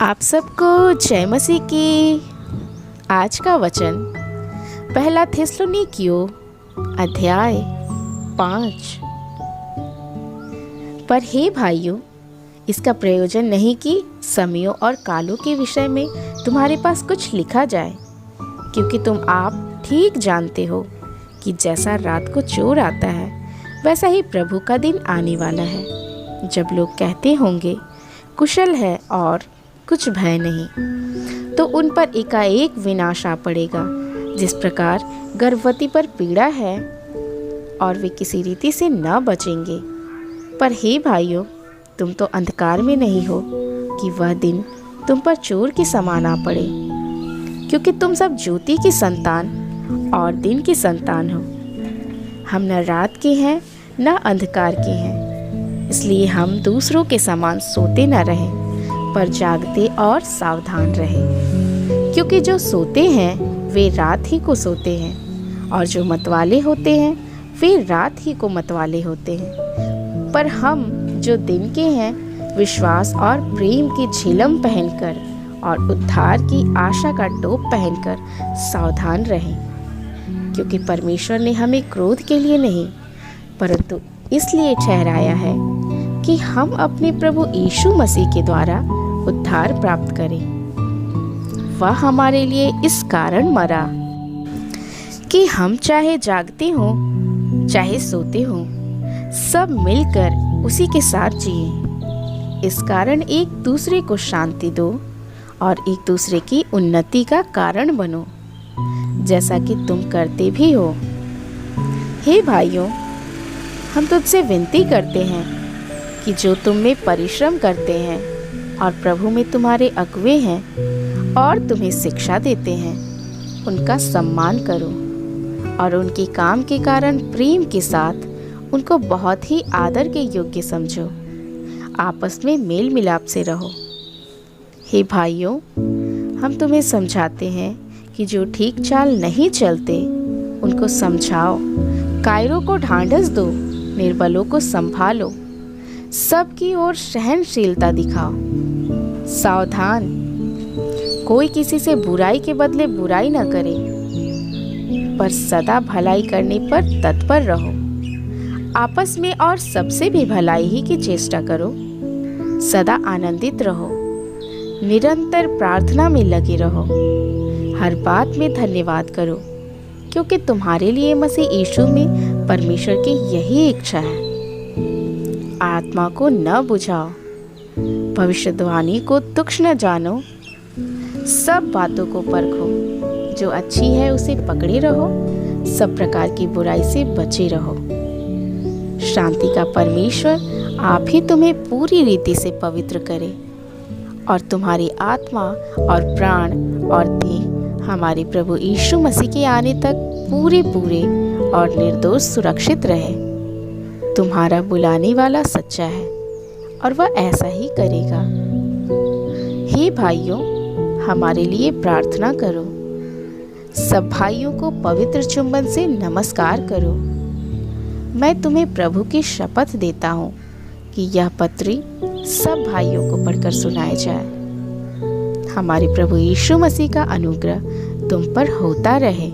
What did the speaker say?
आप सबको जय मसीह की। आज का वचन पहला थिस्सलुनीकियों अध्याय 5। पर हे भाइयों, इसका प्रयोजन नहीं कि समयों और कालों के विषय में तुम्हारे पास कुछ लिखा जाए, क्योंकि तुम आप ठीक जानते हो कि जैसा रात को चोर आता है वैसा ही प्रभु का दिन आने वाला है, जब लोग कहते होंगे कुशल है और कुछ भय नहीं, तो उन पर एकाएक विनाश आ पड़ेगा। जिस प्रकार गर्भवती पर पीड़ा है और वे किसी रीति से न बचेंगे। पर हे भाइयों, तुम तो अंधकार में नहीं हो कि वह दिन तुम पर चोर के समान आ पड़े, क्योंकि तुम सब ज्योति की संतान और दिन की संतान हो। हम न रात के हैं न अंधकार के हैं, इसलिए हम दूसरों के समान सोते न रहें, पर जागते और सावधान रहें। क्योंकि जो सोते हैं वे रात ही को सोते हैं, और जो मतवाले होते हैं वे रात ही को मतवाले होते हैं। पर हम जो दिन के हैं विश्वास और प्रेम की झिलम पहनकर और उद्धार की आशा का टोप पहनकर सावधान रहें। क्योंकि परमेश्वर ने हमें क्रोध के लिए नहीं, परंतु इसलिए ठहराया है कि हम अपने प्रभु यीशु मसीह के द्वारा उद्धार प्राप्त करें। वह हमारे लिए इस कारण मरा कि हम चाहे जागते हों चाहे सोते हों, सब मिलकर उसी के साथ जिए। इस कारण एक दूसरे को शांति दो और एक दूसरे की उन्नति का कारण बनो, जैसा कि तुम करते भी हो। हे भाइयों, हम तुझसे विनती करते हैं कि जो तुम में परिश्रम करते हैं और प्रभु में तुम्हारे अगुवे हैं और तुम्हें शिक्षा देते हैं, उनका सम्मान करो और उनके काम के कारण प्रेम के साथ उनको बहुत ही आदर के योग्य समझो। आपस में मेल मिलाप से रहो। हे भाइयों, हम तुम्हें समझाते हैं कि जो ठीक चाल नहीं चलते उनको समझाओ। कायरों को ढांढस दो, निर्बलों को संभालो, सबकी ओर सहनशीलता दिखाओ। सावधान, कोई किसी से बुराई के बदले बुराई न करे, पर सदा भलाई करने पर तत्पर रहो। आपस में और सबसे भी भलाई ही की चेष्टा करो। सदा आनंदित रहो, निरंतर प्रार्थना में लगे रहो, हर बात में धन्यवाद करो, क्योंकि तुम्हारे लिए मसीह यीशु में परमेश्वर की यही इच्छा है। आत्मा को न बुझाओ, भविष्यवाणी को तुच्छ न जानो, सब बातों को परखो। जो अच्छी है उसे पकड़े रहो, सब प्रकार की बुराई से बचे रहो। शांति का परमेश्वर आप ही तुम्हें पूरी रीति से पवित्र करे, और तुम्हारी आत्मा और प्राण और देह हमारे प्रभु यीशु मसीह के आने तक पूरे और निर्दोष सुरक्षित रहे। तुम्हारा बुलाने वाला सच्चा है और वह ऐसा ही करेगा। हे भाइयों, हमारे लिए प्रार्थना करो। सब भाइयों को पवित्र चुंबन से नमस्कार करो। मैं तुम्हें प्रभु की शपथ देता हूँ कि यह पत्री सब भाइयों को पढ़कर सुनाया जाए। हमारे प्रभु यीशु मसीह का अनुग्रह तुम पर होता रहे।